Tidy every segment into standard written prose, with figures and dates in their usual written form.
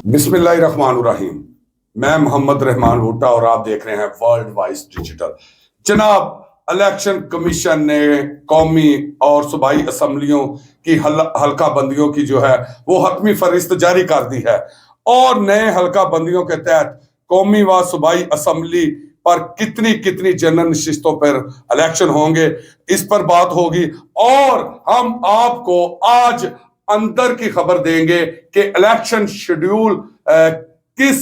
बिस्मिल्लाहिर्रहमानुर्रहीम। मैं मोहम्मद रहमान भुट्टा और आप देख रहे हैं वर्ल्ड वाइज डिजिटल। जनाब, इलेक्शन कमीशन ने कौमी और सूबाई असम्बलियों की हल्का बंदियों की जो है वो हतमी फहरिस्त जारी कर दी है और नए हल्का बंदियों के तहत कौमी व सूबाई असम्बली पर कितनी कितनी जनरल नशिस्तों पर इलेक्शन होंगे, इस पर बात होगी। और हम आपको आज अंदर की खबर देंगे कि इलेक्शन शेड्यूल किस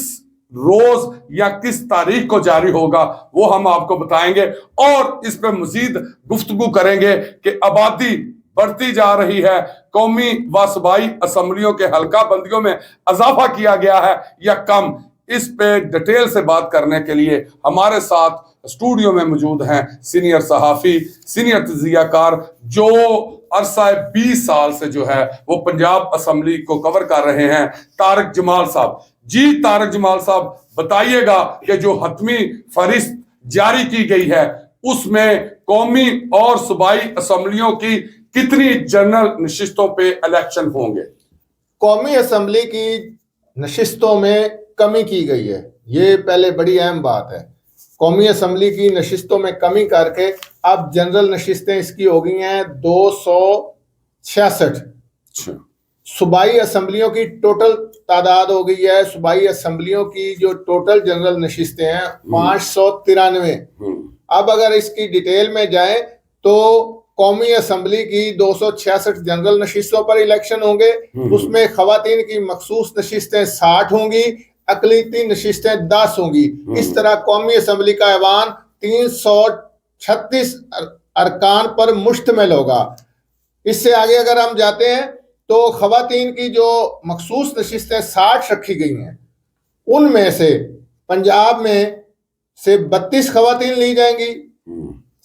रोज या किस तारीख को जारी होगा, वो हम आपको बताएंगे और इस पर मजीद गुफ्तगू करेंगे कि आबादी बढ़ती जा रही है, कौमी व सूबाई असम्बलियों के हल्का बंदियों में इजाफा किया गया है या कम। इस पे डिटेल से बात करने के लिए हमारे साथ स्टूडियो में मौजूद हैं सीनियर सहाफी, सीनियर तजियाकार जो अरसा 20 साल से जो है वो पंजाब असम्बली को कवर कर रहे हैं, तारिक जमाल साहब। जी तारिक जमाल साहब, बताइएगा कि जो हतमी फहरिस्त जारी की गई है उसमें कौमी और सूबाई असम्बलियों की कितनी जनरल नशिस्तों पे इलेक्शन होंगे? कौमी असम्बली की नशिस्तों में कमी की गई है, ये पहले बड़ी अहम बात है। कौमी असम्बली की नशिस्तों में कमी करके अब जनरल नशिस्तें इसकी हो गई हैं 266। सूबाई असम्बलियों की टोटल तादाद हो गई है, सूबाई असम्बलियों की जो टोटल जनरल नशिस्तें हैं 593। अब अगर इसकी डिटेल में जाए तो कौमी असम्बली की 266 जनरल नशिस्तों पर इलेक्शन होंगे, उसमें खवातीन की मखसूस नशिस्तें 60 होंगी, अकलीती नशिस्तें 10 होंगी। इस तरह कौमी असम्बली का ऐवान 336 अरकान पर मुश्तमिल होगा। इससे आगे अगर हम जाते हैं तो खवातीन की जो मखसूस नशिस्तें 60 रखी गई हैं, उनमें से पंजाब में से 32 खवातीन ली जाएंगी,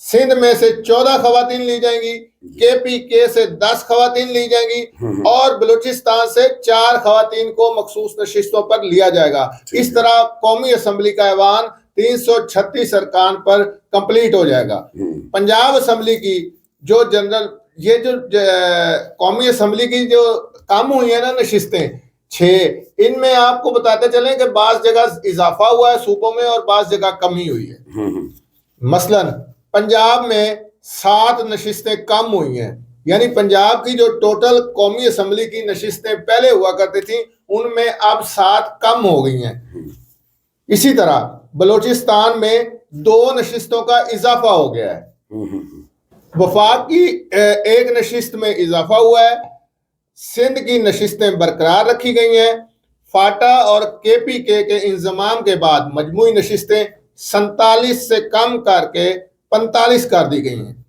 सिंध में से 14 खवातीन ली जाएंगी, KPK से 10 खवातीन ली जाएंगी और बलूचिस्तान से 4 खवातीन को मखसूस नशिस्तों पर लिया जाएगा। इस तरह कौमी असम्बली का ऐवान 336 अरकान पर कंप्लीट हो जाएगा। पंजाब असम्बली की जो जनरल ये जो कौमी असम्बली की जो कम हुई है ना नशिस्तें 6, इनमें आपको बताते चलें कि बाज़ जगह इजाफा हुआ है सूबों में और बाज़ जगह कमी हुई है। मसलन पंजाब में 7 नशिस्तें कम हुई हैं, यानी पंजाब की जो टोटल कौमी असम्बली की नशिस्तें पहले हुआ करती थी उनमें अब 7 कम हो गई हैं। इसी तरह बलूचिस्तान में 2 नशिस्तों का इजाफा हो गया है। वफाक की 1 नशिस्त में इजाफा हुआ है। सिंध की नशिस्तें बरकरार रखी गई हैं। फाटा और KPK के इंजमाम के बाद मजमूई नशिस्तें 47 से कम करके 45 कर दी गई हैं।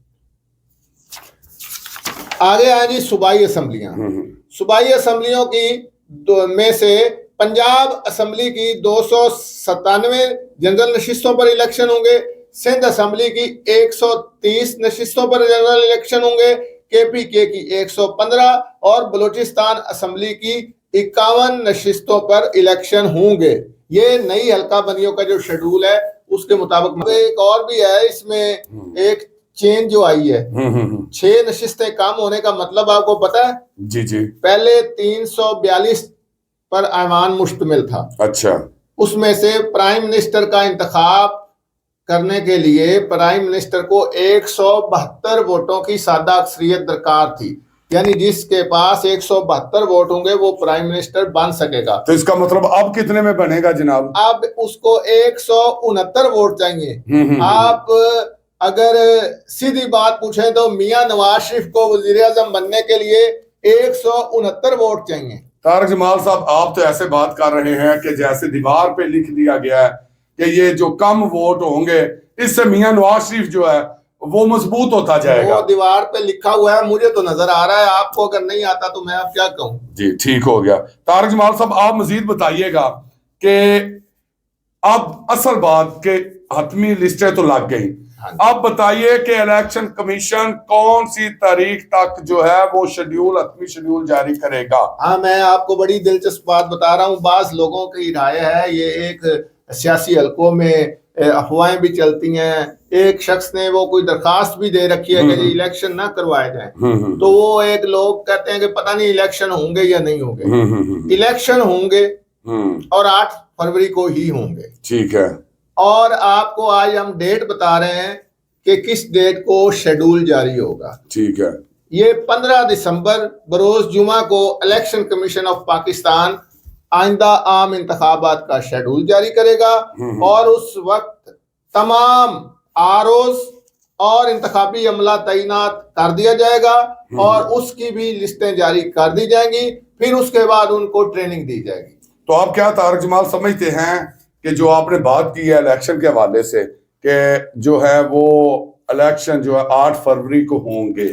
आगे आए जी सूबाई असम्बलियां। सूबाई असम्बलियों की में से पंजाब असम्बली की 297 जनरल नशिस्तों पर इलेक्शन होंगे, सिंध असम्बली की 130 नशिस्तों पर जनरल इलेक्शन होंगे, KPK की 115 और बलूचिस्तान असम्बली की 51 नशिस्तों पर इलेक्शन होंगे। ये नई हल्का बंदियों का जो शेड्यूल है उसके मुताबिक। एक और भी है, इसमें एक चेंज जो आई है, 6 नशिस्तें कम होने का मतलब आपको पता है? जी जी। पहले 342 पर ऐवान मुश्तमिल था। अच्छा। उसमें से प्राइम मिनिस्टर का इंतखाब करने के लिए प्राइम मिनिस्टर को 172 वोटों की सादा अक्सरियत दरकार थी, यानी जिसके पास 172 वोट होंगे वो प्राइम मिनिस्टर बन सकेगा। तो इसका मतलब अब कितने में बनेगा जनाब? अब उसको 169 वोट चाहिए। आप अगर सीधी बात पूछें तो मियां नवाज शरीफ को वजीर आजम बनने के लिए 169 वोट चाहिए। तारिक जमाल साहब, आप तो ऐसे बात कर रहे हैं कि जैसे दीवार पे लिख दिया गया है कि ये जो कम वोट होंगे इससे मियां नवाज शरीफ जो है वो मजबूत होता जाएगा। वो दीवार पे लिखा हुआ है, मुझे तो नजर आ रहा है, आपको अगर नहीं आता तो मैं अब क्या कहूं। जी ठीक हो गया। तारिक जमाल साहब, आप मजीद बताइएगा कि अब असल बात के हतमी लिस्टें तो लग गई, अब बताइए कि इलेक्शन कमीशन कौन सी तारीख तक जो है वो शेड्यूल, हतमी शेड्यूल जारी करेगा? हाँ, मैं आपको बड़ी दिलचस्प बात बता रहा हूँ। बाज लोगों की राय है, ये एक सियासी हलकों में अफवाहें भी चलती हैं। एक शख्स ने वो कोई दरखास्त भी दे रखी है कि इलेक्शन ना करवाए जाए, तो वो एक लोग कहते हैं कि पता नहीं इलेक्शन होंगे या नहीं होंगे। इलेक्शन होंगे, और 8 फरवरी को ही होंगे। ठीक है। और आपको आज हम डेट बता रहे हैं कि किस डेट को शेड्यूल जारी होगा। ठीक है। ये 15 दिसंबर बरोज जुमा को इलेक्शन कमीशन ऑफ पाकिस्तान आइंदा आम इंतखाबात का शेड्यूल जारी करेगा और उस वक्त तमाम आरओज और इंतखाबी अमला तैनात कर दिया जाएगा और उसकी भी लिस्टें जारी कर दी जाएंगी। फिर उसके बाद उनको ट्रेनिंग दी जाएगी। तो आप क्या तारक जमाल समझते हैं कि जो आपने बात की है इलेक्शन के हवाले से कि जो है वो इलेक्शन जो है 8 फरवरी को होंगे,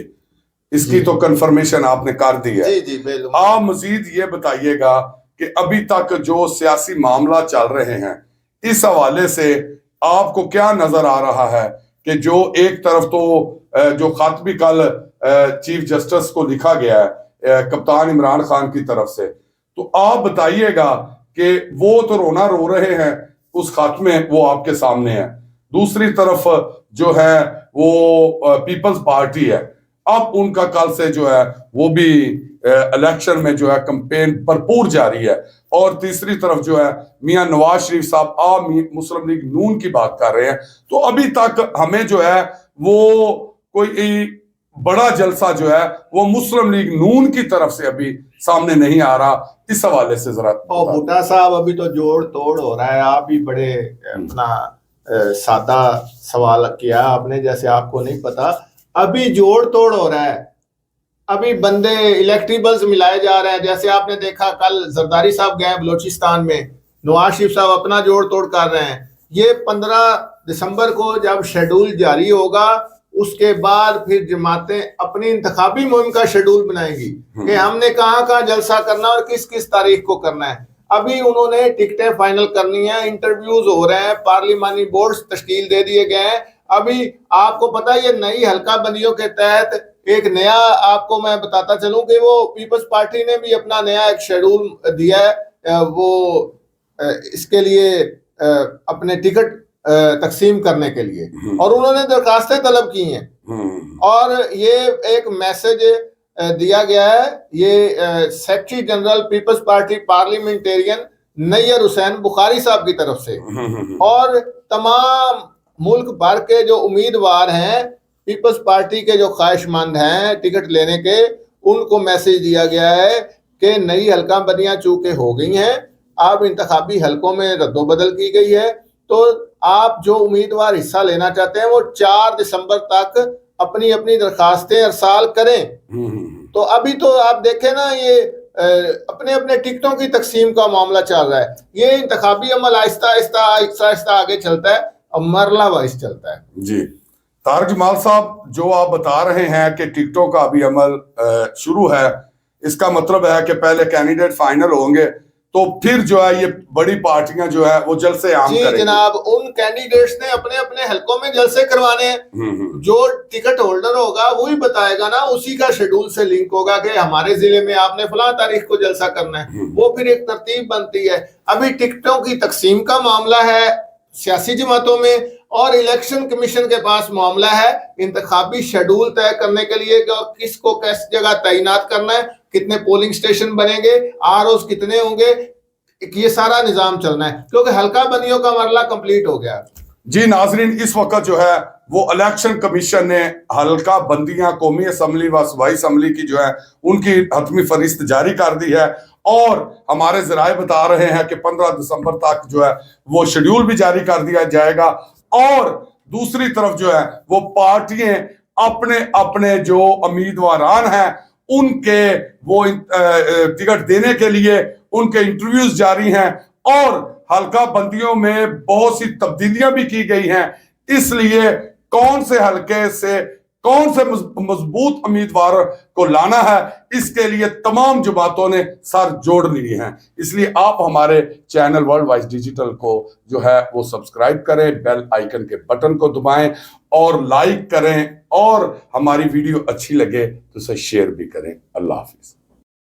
इसकी तो कंफर्मेशन आपने कर दी है। जी जी बिल्कुल। आप मजीद ये बताइएगा कि अभी तक जो सियासी मामला चल रहे हैं इस हवाले से आपको क्या नजर आ रहा है कि जो एक तरफ तो जो खत भी कल चीफ जस्टिस को लिखा गया है कप्तान इमरान खान की तरफ से, तो आप बताइएगा कि वो तो रोना रो रहे हैं उस खत में, वो आपके सामने है। दूसरी तरफ जो है वो पीपल्स पार्टी है, अब उनका कल से जो है वो भी इलेक्शन में जो है कैंपेन भरपूर जारी है। और तीसरी तरफ जो है मियां नवाज शरीफ साहब आम मुस्लिम लीग नून की बात कर रहे हैं। तो अभी तक हमें जो है वो कोई बड़ा जलसा जो है वो मुस्लिम लीग नून की तरफ से अभी सामने नहीं आ रहा। इस हवाले से जरा भुट्टा साहब, अभी तो जोड़ तोड़ हो रहा है। आप भी बड़े अपना सादा सवाल किया आपने, जैसे आपको नहीं पता। अभी जोड़ तोड़ हो रहा है, अभी बंदे इलेक्टिबल्स मिलाए जा रहे हैं। जैसे आपने देखा कल जरदारी साहब गए बलोचिस्तान में, नवाज शरीफ साहब अपना जोड़ तोड़ कर रहे हैं। ये 15 दिसंबर को जब शेड्यूल जारी होगा उसके बाद फिर जमातें अपनी इंतखाबी मुहिम का शेड्यूल बनाएंगी कि हमने कहाँ जलसा करना और किस किस तारीख को करना है। अभी उन्होंने टिकटें फाइनल करनी है, इंटरव्यूज हो रहे हैं, पार्लिमानी बोर्ड तश्कील दे दिए गए हैं। अभी आपको पता है ये नई हल्का बंदियों के तहत एक नया, आपको मैं बताता चलूं कि वो पीपल्स पार्टी ने भी अपना नया एक शेड्यूल दिया है, वो इसके लिए अपने टिकट तकसीम करने के लिए, और उन्होंने दरखास्तें तलब की हैं। और ये एक मैसेज दिया गया है, ये secretary general peoples party parliamentarian Nayyar Hussain Bukhari साहब की तरफ से, और तमाम मुल्क भर के जो उम्मीदवार हैं पीपल्स पार्टी के, जो ख्वाहिशमंद हैं टिकट लेने के, उनको मैसेज दिया गया है कि नई हल्का बंदियां चूंकि हो गई हैं, अब इंतखाबी हलकों में रद्दोबदल की गई है, तो आप जो उम्मीदवार हिस्सा लेना चाहते हैं वो 4 दिसंबर तक अपनी अपनी दरखास्तें अरसाल करें। तो अभी तो आप देखें ना, ये अपने अपने टिकटों की तकसीम का मामला चल रहा है। ये इंतखाबी अमल आहिस्ता आहिस्ता आगे चलता है और मरला वाइज चलता है। जी तारक जमाल साहब, जो आप बता रहे हैं कि टिकटों का अभी अमल शुरू है, इसका मतलब है कि पहले कैंडिडेट फाइनल होंगे तो फिर जो है ये बड़ी पार्टियां जो है वो जलसे आम करेंगी। जी जनाब, उन कैंडिडेट्स ने अपने अपने हलकों में जलसे करवाने हैं। जो टिकट होल्डर होगा वही बताएगा ना, उसी का शेड्यूल से लिंक होगा कि हमारे जिले में आपने फलां तारीख को जलसा करना है, वो फिर एक तरतीब बनती है। अभी टिकटों की तकसीम का मामला है सियासी जमातों में, और इलेक्शन कमीशन के पास मामला है इंतखाबी शेड्यूल तय करने के लिए कि किसको किस जगह तैनात करना है, कितने पोलिंग स्टेशन बनेंगे, आरओज कितने होंगे, ये सारा निजाम चलना है, क्योंकि हल्का बंदियों का मरला कंप्लीट हो गया। जी नाजरीन, इस वक्त जो है वो इलेक्शन कमीशन ने हल्का बंदियां कौमी असम्बली व सूबाई असम्बली की जो है उनकी हतमी फरिस्त जारी कर दी है, और हमारे जराए बता रहे हैं कि 15 दिसंबर तक जो है वो शेड्यूल भी जारी कर दिया जाएगा। और दूसरी तरफ जो है वो पार्टियां अपने अपने जो उम्मीदवारान हैं उनके वो टिकट देने के लिए उनके इंटरव्यूज जारी हैं, और हल्का बंदियों में बहुत सी तब्दीलियां भी की गई हैं। इसलिए कौन से हल्के से कौन से मजबूत उम्मीदवार को लाना है, इसके लिए तमाम जमातों ने सर जोड़ लिए हैं। इसलिए आप हमारे चैनल वर्ल्ड वाइज डिजिटल को जो है वो सब्सक्राइब करें, बेल आइकन के बटन को दबाएं और लाइक करें, और हमारी वीडियो अच्छी लगे तो उसे शेयर भी करें। अल्लाह हाफिज।